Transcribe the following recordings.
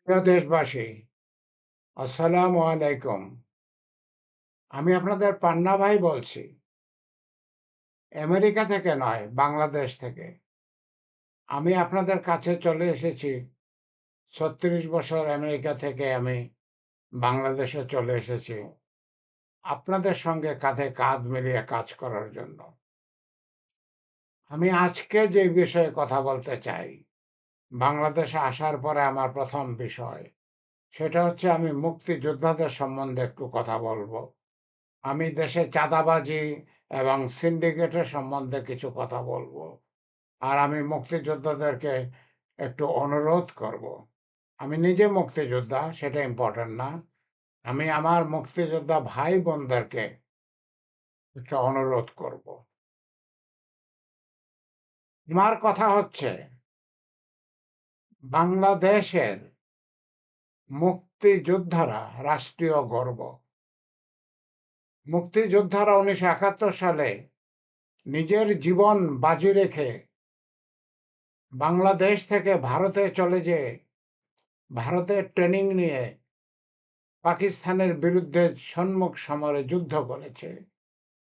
প্রিয় দেশবাসী, আসসালামু আলাইকুম। আমি আপনাদের পান্না ভাই বলছি। আমেরিকা থেকে নয়, বাংলাদেশ থেকে। আমি আপনাদের কাছে চলে এসেছি। ৩৬ বছর আমেরিকা থেকে আমি বাংলাদেশে চলে এসেছি আপনাদের সঙ্গে কাঁধে কাঁধ মিলিয়ে কাজ করার জন্য। আমি আজকে যে বিষয়ে কথা বলতে চাই, বাংলাদেশে আসার পরে আমার প্রথম বিষয়, সেটা হচ্ছে আমি মুক্তিযোদ্ধাদের সম্বন্ধে একটু কথা বলবো। আমি দেশে চাঁদাবাজি এবং সিন্ডিকেটের সম্বন্ধে কিছু কথা বলবো। আর আমি মুক্তিযোদ্ধাদেরকে একটু অনুরোধ করব। আমি নিজে মুক্তিযোদ্ধা, সেটা ইম্পর্টেন্ট না। আমি আমার মুক্তিযোদ্ধা ভাই বোনদেরকে একটা অনুরোধ করব। আমার কথা হচ্ছে, বাংলাদেশের মুক্তিযোদ্ধারা রাষ্ট্রীয় গর্ব। মুক্তিযোদ্ধারা 1971 সালে নিজের জীবন বাজি রেখে বাংলাদেশ থেকে ভারতে চলে যেয়ে ভারতের ট্রেনিং নিয়ে পাকিস্তানের বিরুদ্ধে সম্মুখ সমরে যুদ্ধ করেছে।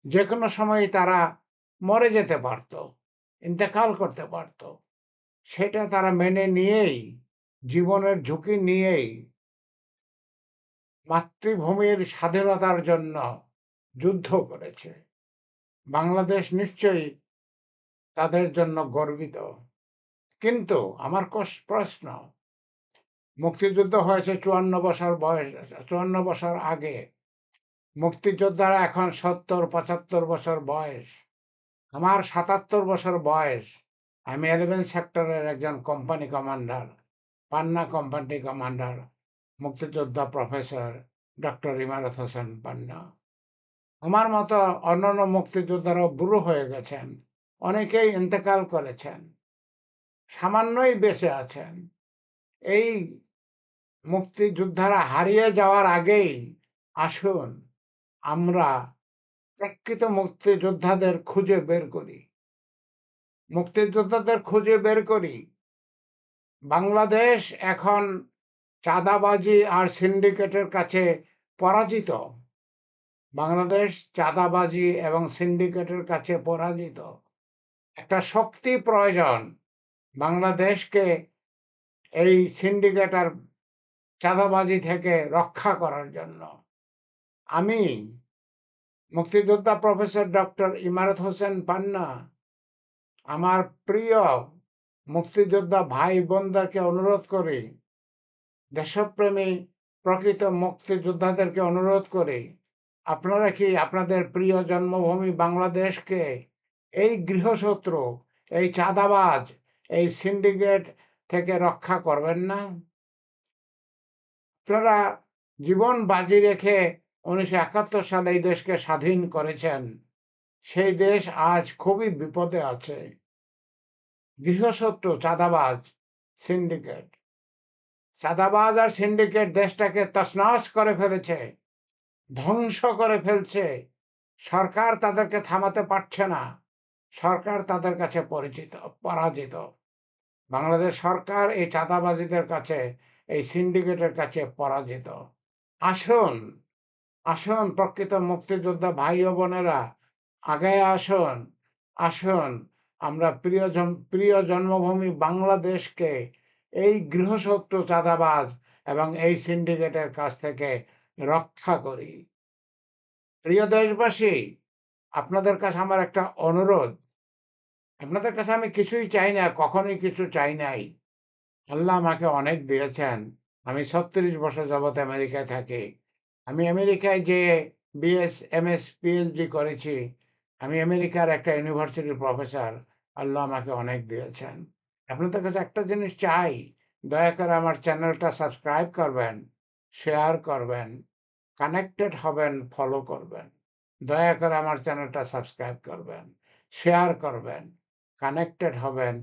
যে কোনো সময় তারা মরে যেতে পারত, ইন্তেকাল করতে পারত। সেটা তারা মেনে নিয়েই, জীবনের ঝুঁকি নিয়েই মাতৃভূমির স্বাধীনতার জন্য যুদ্ধ করেছে। বাংলাদেশ নিশ্চয়ই তাদের জন্য গর্বিত। কিন্তু আমার প্রশ্ন, মুক্তিযুদ্ধ হয়েছে 54 বছর আগে। মুক্তিযোদ্ধারা এখন 70-75 বছর বয়স। আমার 77 বছর বয়স। আমি 11 সেক্টরের একজন কোম্পানি কমান্ডার, পান্না কোম্পানি কমান্ডার, মুক্তিযোদ্ধা প্রফেসর ডক্টর ইমারত হোসেন পান্না। আমার মতো অন্যান্য মুক্তিযোদ্ধারাও বুড়ো হয়ে গেছেন, অনেকেই ইন্তেকাল করেছেন, সামান্যই বেঁচে আছেন। এই মুক্তিযোদ্ধারা হারিয়ে যাওয়ার আগেই আসুন আমরা প্রকৃত মুক্তিযোদ্ধাদের খুঁজে বের করি। মুক্তিযোদ্ধাদের খুঁজে বের করি। বাংলাদেশ এখন চাঁদাবাজি আর সিন্ডিকেটের কাছে পরাজিত। বাংলাদেশ চাঁদাবাজি এবং সিন্ডিকেটের কাছে পরাজিত। একটা শক্তি প্রয়োজন বাংলাদেশকে এই সিন্ডিকেট আর চাঁদাবাজি থেকে রক্ষা করার জন্য। আমি মুক্তিযোদ্ধা প্রফেসর ডক্টর ইমারত হোসেন পান্না আমার প্রিয় মুক্তিযোদ্ধা ভাই বোনদেরকে অনুরোধ করি, দেশপ্রেমী প্রকৃত মুক্তিযোদ্ধাদেরকে অনুরোধ করি, আপনারা কি আপনাদের প্রিয় জন্মভূমি বাংলাদেশকে এই গৃহশত্রু, এই চাঁদাবাজ, এই সিন্ডিকেট থেকে রক্ষা করবেন না? আপনারা জীবন বাজি রেখে 1971 সালে এই দেশকে স্বাধীন করেছেন। সেই দেশ আজ খুবই বিপদে আছে। গৃহশত্রু চাঁদাবাজ, সিন্ডিকেট, চাঁদাবাজ আর সিন্ডিকেট দেশটাকে তছনছ করে ফেলেছে, ধ্বংস করে ফেলছে। সরকার তাদেরকে থামাতে পারছে না। সরকার তাদের কাছে পরাজিত। বাংলাদেশ সরকার এই চাঁদাবাজিদের কাছে, এই সিন্ডিকেটের কাছে পরাজিত। আসুন, আসুন প্রকৃত মুক্তিযোদ্ধা ভাই ও বোনেরা, আগে আসুন। আসুন আমরা প্রিয় জন্মভূমি বাংলাদেশকে এই গৃহশত্রু চাঁদাবাজ এবং এই সিন্ডিকেটের কাছ থেকে রক্ষা করি। প্রিয় দেশবাসী, আপনাদের কাছে আমার একটা অনুরোধ। আপনাদের কাছে আমি কিছুই চাই না, কখনোই কিছু চাই নাই। আল্লাহ আমাকে অনেক দিয়েছেন। আমি 36 বছর যাবৎ আমেরিকায় থাকি। আমি আমেরিকায় যে বিএস, এমএস, পিএইচডি করেছি। আমি আমেরিকার একটা ইউনিভার্সিটির প্রফেসর। আল্লাহ আমাকে অনেক দিয়েছেন। আপনাদের কাছে একটা জিনিস চাই, দয়া করে আমার চ্যানেলটা সাবস্ক্রাইব করবেন, শেয়ার করবেন, কানেক্টেড হবেন, ফলো করবেন। দয়া করে আমার চ্যানেলটা সাবস্ক্রাইব করবেন, শেয়ার করবেন, কানেক্টেড হবেন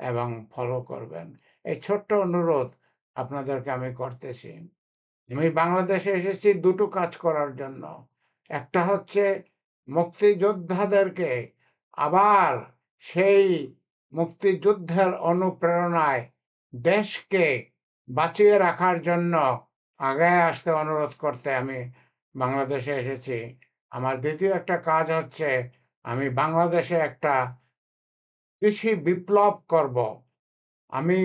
এবং ফলো করবেন। এই ছোট্ট অনুরোধ আপনাদেরকে আমি করতেছি। আমি বাংলাদেশে এসেছি দুটো কাজ করার জন্য। একটা হচ্ছে মুক্তিযোদ্ধাদেরকে আবার সেই মুক্তিযুদ্ধের অনুপ্রেরণায় দেশকে বাঁচিয়ে রাখার জন্য আগায় আসতে অনুরোধ করতে আমি বাংলাদেশে এসেছি। আমার দ্বিতীয় একটা কাজ হচ্ছে আমি বাংলাদেশে একটা কৃষি বিপ্লব করব। আমি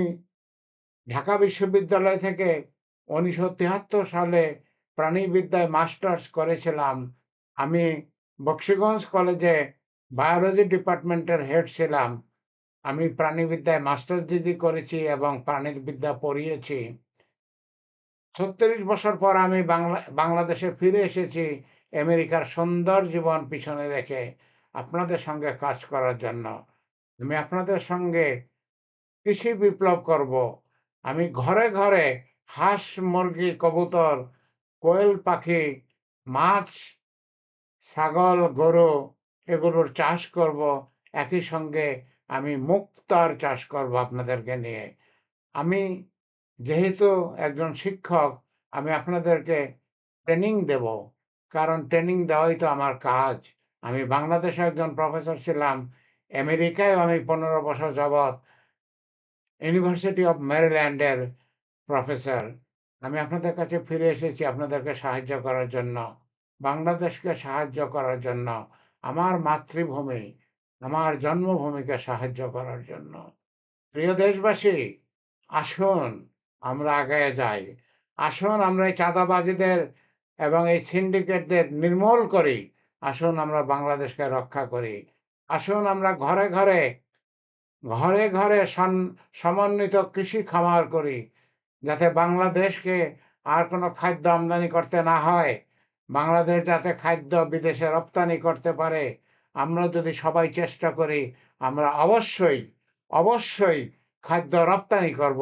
ঢাকা বিশ্ববিদ্যালয় থেকে ১৯৭৩ সালে প্রাণীবিদ্যায় মাস্টার্স করেছিলাম। আমি বকশীগঞ্জ কলেজে বায়োলজি ডিপার্টমেন্টের হেড ছিলাম। আমি প্রাণীবিদ্যায় মাস্টার্স ডিগ্রি করেছি এবং প্রাণীবিদ্যা পড়িয়েছি। ৩৬ বছর পর আমি বাংলাদেশে ফিরে এসেছি আমেরিকার সুন্দর জীবন পিছনে রেখে আপনাদের সঙ্গে কাজ করার জন্য। আমি আপনাদের সঙ্গে কৃষি বিপ্লব করব। আমি ঘরে ঘরে হাঁস, মুরগি, কবুতর, কোয়েল পাখি, মাছ, ছাগল, গরু এগুলোর চাষ করব। একই সঙ্গে আমি মুক্তার চাষ করব আপনাদেরকে নিয়ে। আমি যেহেতু একজন শিক্ষক, আমি আপনাদেরকে ট্রেনিং দেব। কারণ ট্রেনিং দেওয়াই তো আমার কাজ। আমি বাংলাদেশে একজন প্রফেসর ছিলাম। আমেরিকায়ও আমি ১৫ বছর যাবৎ ইউনিভার্সিটি অফ ম্যারিল্যান্ডের প্রফেসর। আমি আপনাদের কাছে ফিরে এসেছি আপনাদেরকে সাহায্য করার জন্য, বাংলাদেশকে সাহায্য করার জন্য, আমার মাতৃভূমি, আমার জন্মভূমিকে সাহায্য করার জন্য। প্রিয় দেশবাসী, আসুন আমরা আগায়ে যাই। আসুন আমরা এই চাঁদাবাজিদের এবং এই সিন্ডিকেটদের নির্মূল করি। আসুন আমরা বাংলাদেশকে রক্ষা করি। আসুন আমরা ঘরে ঘরে ঘরে ঘরে সমন্বিত কৃষি খামার করি, যাতে বাংলাদেশকে আর কোনো খাদ্য আমদানি করতে না হয়। বাংলাদেশ যাতে খাদ্য বিদেশে রপ্তানি করতে পারে। আমরা যদি সবাই চেষ্টা করি, আমরা অবশ্যই অবশ্যই খাদ্য রপ্তানি করব,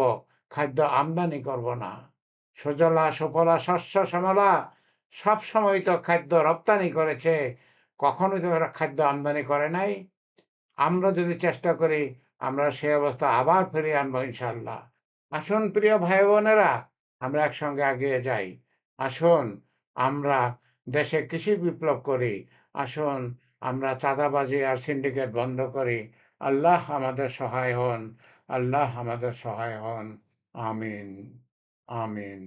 খাদ্য আমদানি করব না। সুজলা সুফলা শস্য শ্যামলা সবসময় তো খাদ্য রপ্তানি করেছে, কখনোই তো ওরা খাদ্য আমদানি করে নাই। আমরা যদি চেষ্টা করি, আমরা সে অবস্থা আবার ফিরিয়ে আনবো ইনশাল্লাহ। আসুন প্রিয় ভাই বোনেরা, আমরা একসঙ্গে এগিয়ে যাই। আসুন আমরা দেশে কৃষি বিপ্লব করি। আসুন আমরা চাঁদাবাজি আর সিন্ডিকেট বন্ধ করি। আল্লাহ আমাদের সহায় হন। আল্লাহ আমাদের সহায় হন। আমিন। আমিন।